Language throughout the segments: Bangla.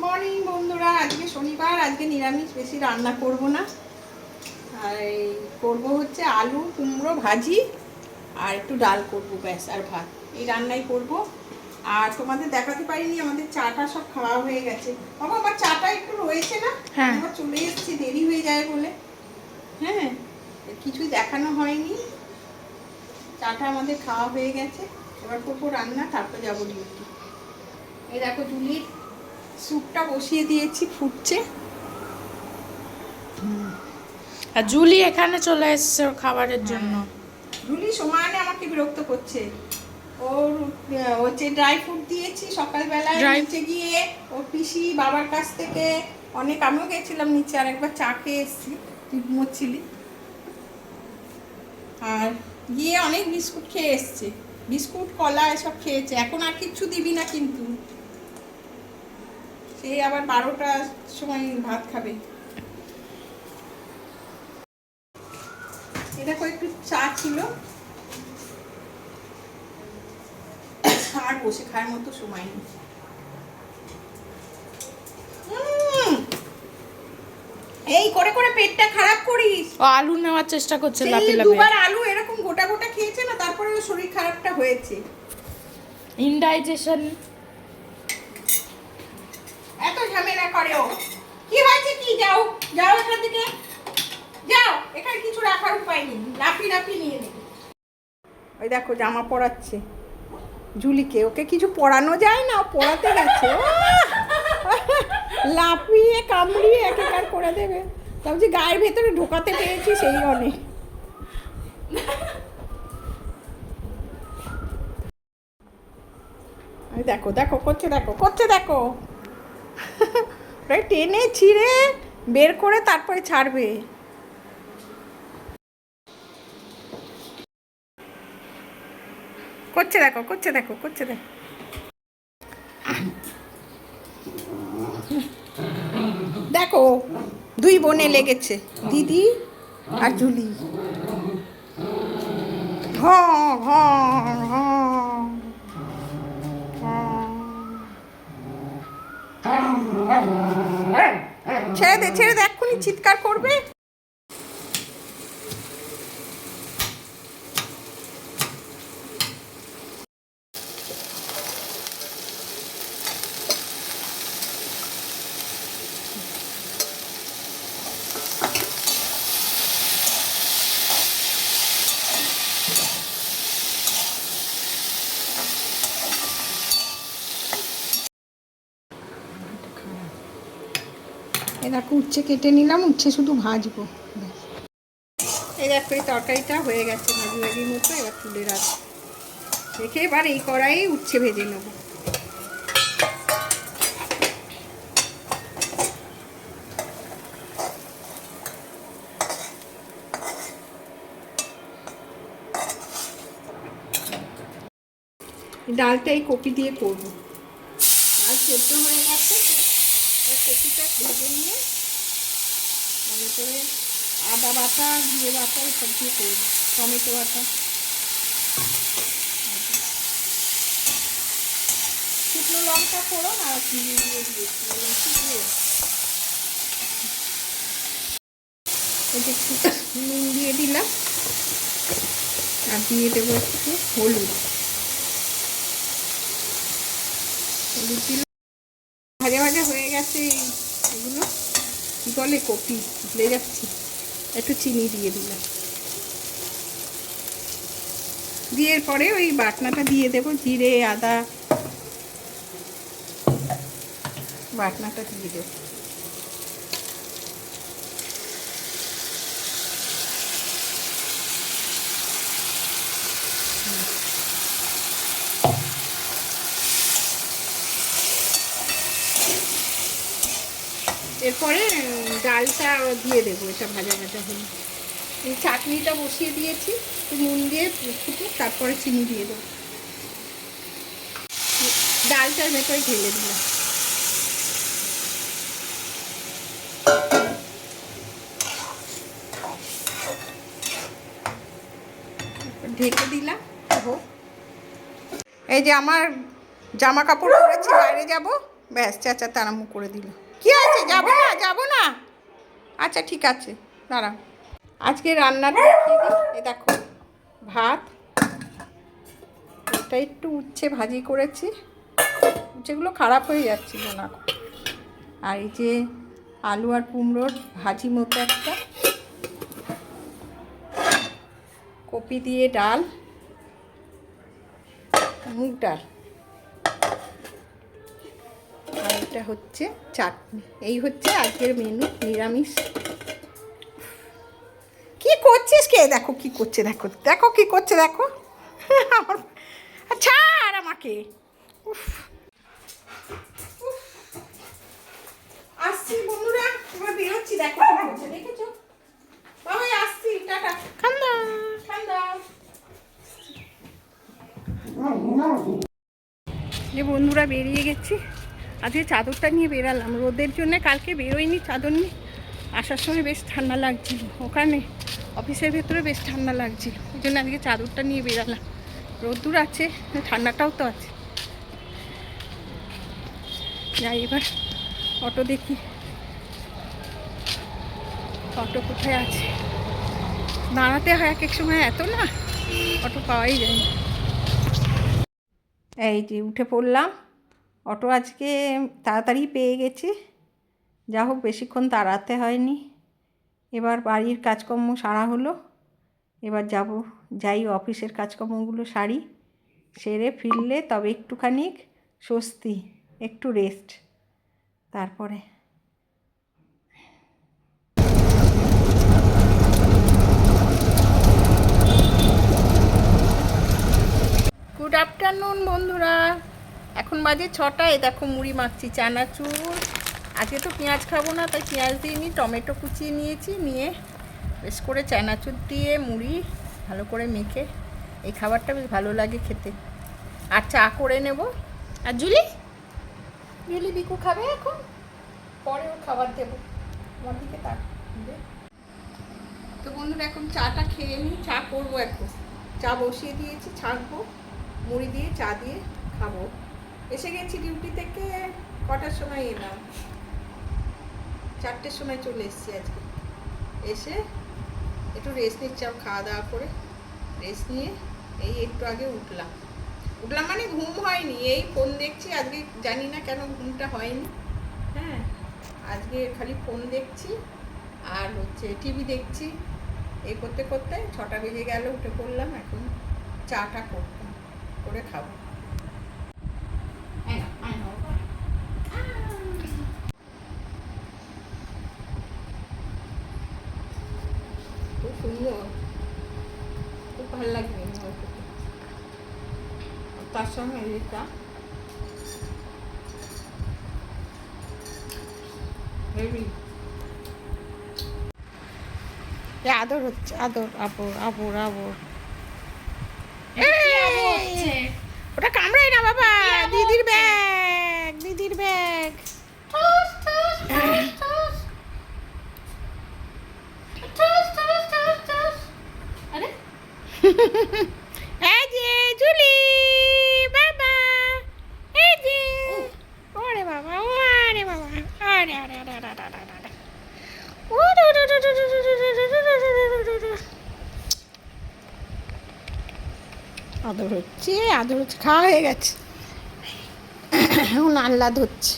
মর্নিং বন্ধুরা, আজকে শনিবার, আজকে নিরামিষ, বেশি রান্না করব না। আর এই করবো হচ্ছে আলু কুমড়ো ভাজি আর একটু ডাল করবো, ব্যাস, আর ভাত, এই রান্নাই করব। আর তোমাদের দেখাতে পারিনি, আমাদের চাটা সব খাওয়া হয়ে গেছে। বাবা, আমার চাটা একটু রয়েছে না, আমার চলে এসেছি, দেরি হয়ে যায় বলে। হ্যাঁ, কিছুই দেখানো হয়নি। চাটা আমাদের খাওয়া হয়ে গেছে, এবার করবো রান্না, তারপর যাবো ডিউটি। এই দেখো জুলির স্যুপটা বসিয়ে দিয়েছি, ফুটছে। আর জুলি এখানে চলে এসছে ওর খাবারের জন্য। জুলি সমানে আমাকে বিরক্ত করছে। ওর হচ্ছে ড্রাই ফ্রুট দিয়েছি সকালবেলায় নিচে গিয়ে, ওর পিসি বাবার কাছ থেকে অনেক, আমিও গেছিলাম নিচে, আর একবার চা খেয়ে এসেছি, তুই ঘুমোচ্ছিলি। আর গিয়ে অনেক বিস্কুট খেয়ে এসছে, বিস্কুট কলা এসব খেয়েছে। এখন আর কিচ্ছু দিবি না কিন্তু, সেই আবার 12টার সময় ভাত খাবে। এটা একটু চা ছিল, আর বসে খাওয়ার মতো সময় নেই। এই করে করে পেটটা খারাপ করিস। ও আলু নেওয়ার চেষ্টা করছে, লাফি লাফি। দুবার আলু এরকম গোটা গোটা খেয়েছে না, তারপরে ওর শরীর খারাপটা হয়েছে, ইনডাইজেশন। এত ঝামেলা করে ও। কি হয়েছে কি? যাও যাও এখান থেকে, যাও, এখানে কিছু রাখার উপায় নেই, লাফি লাফি নিয়ে নে। ওই দেখো জামা পরাচ্ছে জুলিকে, ওকে কিছু পরানো যায় না, ও পরাতে গেছে, লাফিয়ে কামড়িয়ে একেকার করে দেবে। ভাবছি গায়ের ভেতরে ঢোকাতে পেরেছি, সেই অনেক। দেখো দেখো করছে, দেখো করছে, দেখো টেনে ছিঁড়ে বের করে তারপরে ছাড়বে। করছে দেখো, করছে দেখো, করছে দেখো। দেখো দুই বোনে লেগেছে, দিদি আর জুলি। ছেড়ে দে, ছেড়ে দে, এক্ষুনি চিৎকার করবে। এই দেখো উচ্ছে কেটে নিলাম, উচ্ছে শুধু ভাজবো। এই দেখো এই তরকারিটা হয়ে গেছে ভাজি ভাজির মতো, এবার তুলে রাখবো, রেখে এবার এই কড়াইয়ে উচ্ছে ভেজে নেবো। ডালটা এই কপি দিয়ে করবো, ডাল সেদ্ধ হয়ে গেছে, আর কপিটা ভেজে নিয়ে মনে করে আদা বাটা, জিরে বাটা এসব দিয়ে করবো, টমেটো বাটা, শুকনো লঙ্কা ফোড়ন আর দিয়ে দিয়েছি একটু নুন দিয়ে দিলাম, আর দিয়ে দেবো একটু হলুদ। হলুদ দিলাম, ভাজা ভাজা হয়ে গেছে এগুলো, কী বলে কপি, ভুলে যাচ্ছি। একটু চিনি দিয়ে দিলাম, দিয়ে পরে ওই বাটনাটা দিয়ে দেবো, জিরে আদা বাটনাটা দিয়ে দেবো। এরপরে ডালটা দিয়ে দেবো, এটা ভাজা ভাজা হলে। এই চাটনিটা বসিয়ে দিয়েছি, নুন দিয়ে ফুটুক, তারপরে চিনি দিয়ে দেবো, ডালটার ভেতরে ঢেলে দিলাম। ঢেকে দিলাম। এই যে আমার জামা কাপড় পরেছি, বাইরে যাব, ব্যাস চাচা তারামু করে দিল। কি আছে, যাবো না যাবো না? আচ্ছা ঠিক আছে, দাঁড়াও। আজকে রান্নার দেখিয়ে দিই। এই দেখো ভাত, এটা একটু উচ্ছে ভাজি করেছি, উচ্ছেগুলো খারাপ হয়ে যাচ্ছিল না। আর এই যে আলু আর কুমড়োর ভাজি মতো একটা, কপি দিয়ে ডাল, মুগ ডাল, আর এটা হচ্ছে চাটনি। এই হচ্ছে আজকের মেনু, নিরামিষ। কি করছিস কে? দেখো কি করছে, দেখো দেখো কি করছে, দেখো আমার ছাড় আমাকে। উফ, আসছি বন্ধুরা, এবার বেরোচ্ছি। দেখো কি করছে, দেখেছো বাবা? আসছি, টাটা। খান্দা ঠান্ডা যে বন্ধুরা বেরিয়ে গেছি। আজকে চাদরটা নিয়ে বেরালাম রোদের জন্য, কালকে বেরোয়নি চাদর নিয়ে। আসার সময় বেশ ঠান্ডা লাগছিল, ওখানে অফিসের ভেতরে বেশ ঠান্ডা লাগছিল, ওই জন্য আজকে চাদরটা নিয়ে বেরালাম। রোদ্দুর আছে, ঠান্ডাটাও তো আছে। যাই এবার অটো দেখি, অটো কোথায় আছে। দাঁড়াতে হয় এক এক সময়, এত না অটো পাওয়াই যায় না। এই যে উঠে পড়লাম, অটো আজকে তাড়াতাড়ি পেয়ে গেছি। যা হোক বেশিক্ষণ দাঁড়াতে হয়নি। এবার বাড়ির কাজকর্ম সারা হলো, এবার যাই অফিসের কাজকর্মগুলো সারি, সেরে ফিরলে তবে একটুখানি স্বস্তি, একটু রেস্ট। তারপরে গুড আফটারনুন বন্ধুরা, এখন বাজে 6টায়। দেখো মুড়ি মাখছি, চানাচুর। আজকে তো পেঁয়াজ খাবো না, তাই পেঁয়াজ দিইনি, টমেটো কুচিয়ে নিয়েছি, নিয়ে বেশ করে চানাচুর দিয়ে মুড়ি ভালো করে মেখে, এই খাবারটা বেশ ভালো লাগে খেতে। আর চা করে নেব। আর জুলি জুলি বিকু খাবে এখন, পরে ওর খাবার দেবো। আমার দিকে তাক। তো বন্ধুরা এখন চাটা খেয়ে নিই, চা করবো এখন। চা বসিয়ে দিয়েছি, ছাঁকবো, মুড়ি দিয়ে চা দিয়ে খাবো। এসে গেছি ডিউটি থেকে, কটার সময় এলাম? 4টের সময় চলে এসেছি আজকে। এসে একটু রেস্ট নিচ্ছি, খাওয়া দাওয়া করে রেস্ট নিয়ে এই একটু আগে উঠলাম মানে ঘুম হয়নি, এই ফোন দেখছি। আজকে জানি না কেন ঘুমটা হয়নি। হ্যাঁ, আজকে খালি ফোন দেখছি আর হচ্ছে টিভি দেখছি। এই করতে করতে 6টা বেজে গেল, উঠে পড়লাম। এখন চাটা করে খাবো। খুব সুন্দর, খুব ভালো লাগবে তার সঙ্গে এটা হেভি। আদর হচ্ছে, আদর, আবর আবর আবর। ওটা কামড়ায় না বাবা, দিদির ব্যাগ, দিদির ব্যাগ। আরে এই যে জুলি বাবা, এই যে ওরে বাবা, ওরে বাবা, আরে আরে আরে আরে আরে আরে, আদর হচ্ছে, আদর হচ্ছে, খাওয়া হয়ে গেছে, এখন আহ্লাদ হচ্ছে।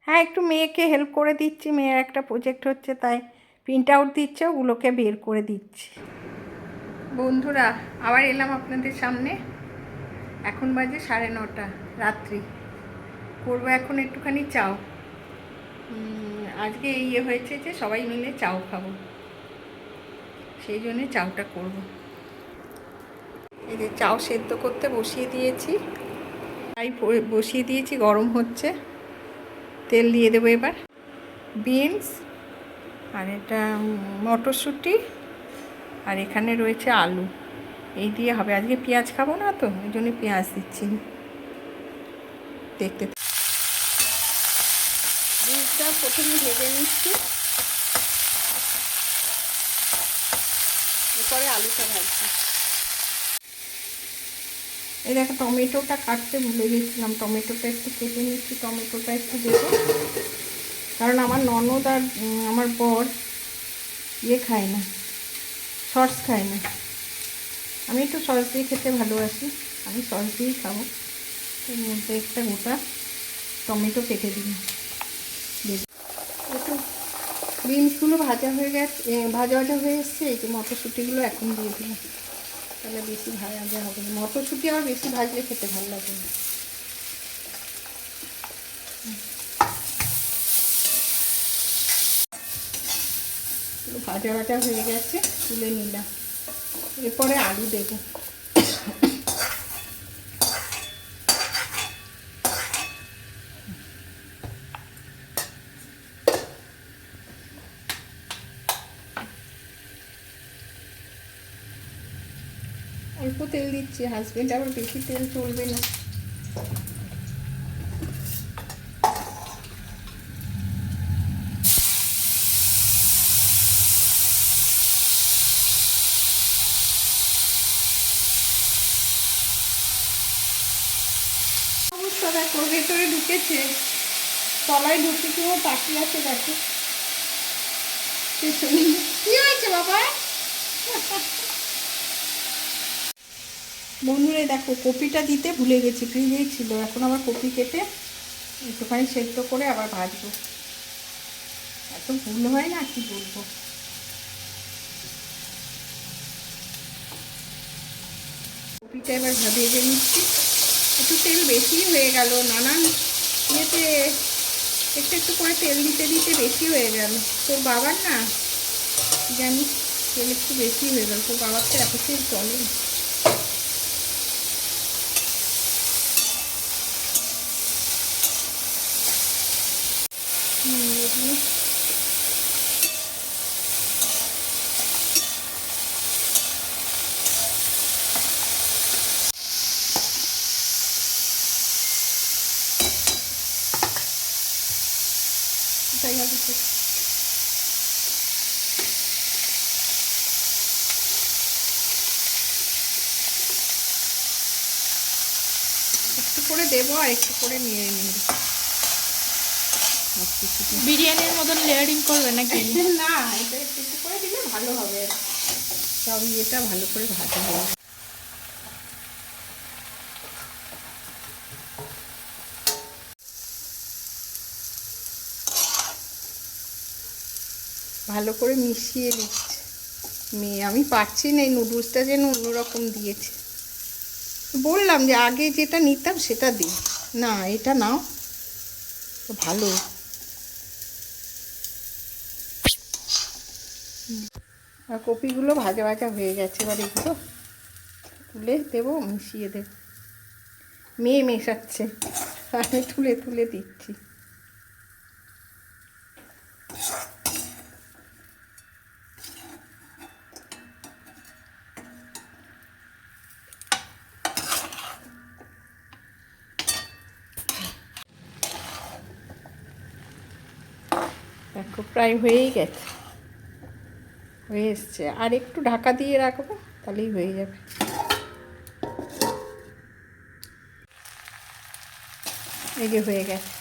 হ্যাঁ, একটু মেয়েকে হেল্প করে দিচ্ছি, মেয়ের একটা প্রজেক্ট হচ্ছে, তাই প্রিন্ট আউট দিচ্ছে, ওগুলোকে বের করে দিচ্ছি। বন্ধুরা আবার এলাম আপনাদের সামনে, এখন বাজে 9:30 রাত্রি। করবো এখন একটুখানি চাও। আজকে হয়েছে যে সবাই মিলে চাও খাবো, সেই জন্যে চাউটা করব। এই যে চাউ সেদ্ধ করতে বসিয়ে দিয়েছি, গরম হচ্ছে, তেল দিয়ে দেবো এবার। বিনস আর এটা মটরশুঁটি, আর এখানে রয়েছে আলু, এই দিয়ে হবে। আজকে পেঁয়াজ খাবো না তো, ওই জন্য পেঁয়াজ দিচ্ছি। দেখতে বিনসটা প্রথমে ভেজে নিচ্ছি, এরপরে আলুটা ভাজছি। এই দেখো টমেটোটা কাটতে ভুলে গেছিলাম, টমেটোটা একটু কেটে নিচ্ছি, টমেটোটা একটু দেবো, কারণ আমার ননদ আর আমার বর ইয়ে খায় না, সস খায় না। আমি একটু সস দিয়ে খেতে ভালোবাসি, আমি সস দিয়েই খাবো। এর মধ্যে একটা গোটা টমেটো কেটে দিলাম। একটু বিনসগুলো ভাজা হয়ে গেছে, ভাজা ভাজা হয়ে এসছে। এই যে মটরশুঁটিগুলো এখন দিয়ে দিলাম, তাহলে বেশি ভাজা হবে না। মটরশুঁটি আবার বেশি ভাজলে খেতে ভালো লাগে না। ভাজা ভাজা হয়ে গেছে, তুলে নিলাম। এরপরে আলু দেবো। অল্প তেল দিচ্ছি, হাজবেন্ড আবার বেশি তেল চলবে না। অবস্থা দেখো, ভেতরে ঢুকেছে, তলায় ঢুকে কেউ তাকিয়ে আছে। দেখো কি হয়েছে বাবা? বন্ধুরা দেখো, কপিটা দিতে ভুলে গেছি, ফ্রিজেই ছিল। এখন আবার কপি কেটে একটুখানি সেদ্ধ করে আবার ভাজবো। এত ভুল হয় না, কি বলবো। কপিটা এবার ভেজে নিচ্ছি। একটু তেল বেশি হয়ে গেল, নানান ইয়েতে একটু একটু করে তেল দিতে দিতে বেশি হয়ে গেল। তোর বাবার না জানি তেল একটু বেশি হয়ে গেল, তোর বাবার তো এত তেল চলে। তাই হবে একটু করে দেবো, আর একটু করে নিয়ে নিই। বিরিয়ানির মতন লেয়ারিং করবে নাকি? না, এটা একটু একটু করে দিলে ভালো হবে, সব ইয়েটা ভালো করে ভাজা হবে। ভালো করে মিশিয়ে দিচ্ছে মেয়ে। আমি পারছি না, এই নুডলসটা যেন অন্যরকম দিয়েছে। বললাম যে আগে যেটা নিতাম সেটা দিই না, এটা নাও তো ভালো। আর কপিগুলো ভাজা ভাজা হয়ে গেছে, এবার এগুলো তুলে দেবো, মিশিয়ে দেবো। মেয়ে মেশাচ্ছে, আমি তুলে তুলে দিচ্ছি। দেখো প্রায় হয়েই গেছে, হয়ে এসছে। আর একটু ঢাকা দিয়ে রাখবো, তাহলেই হয়ে যাবে। এই যে হয়ে গেছে।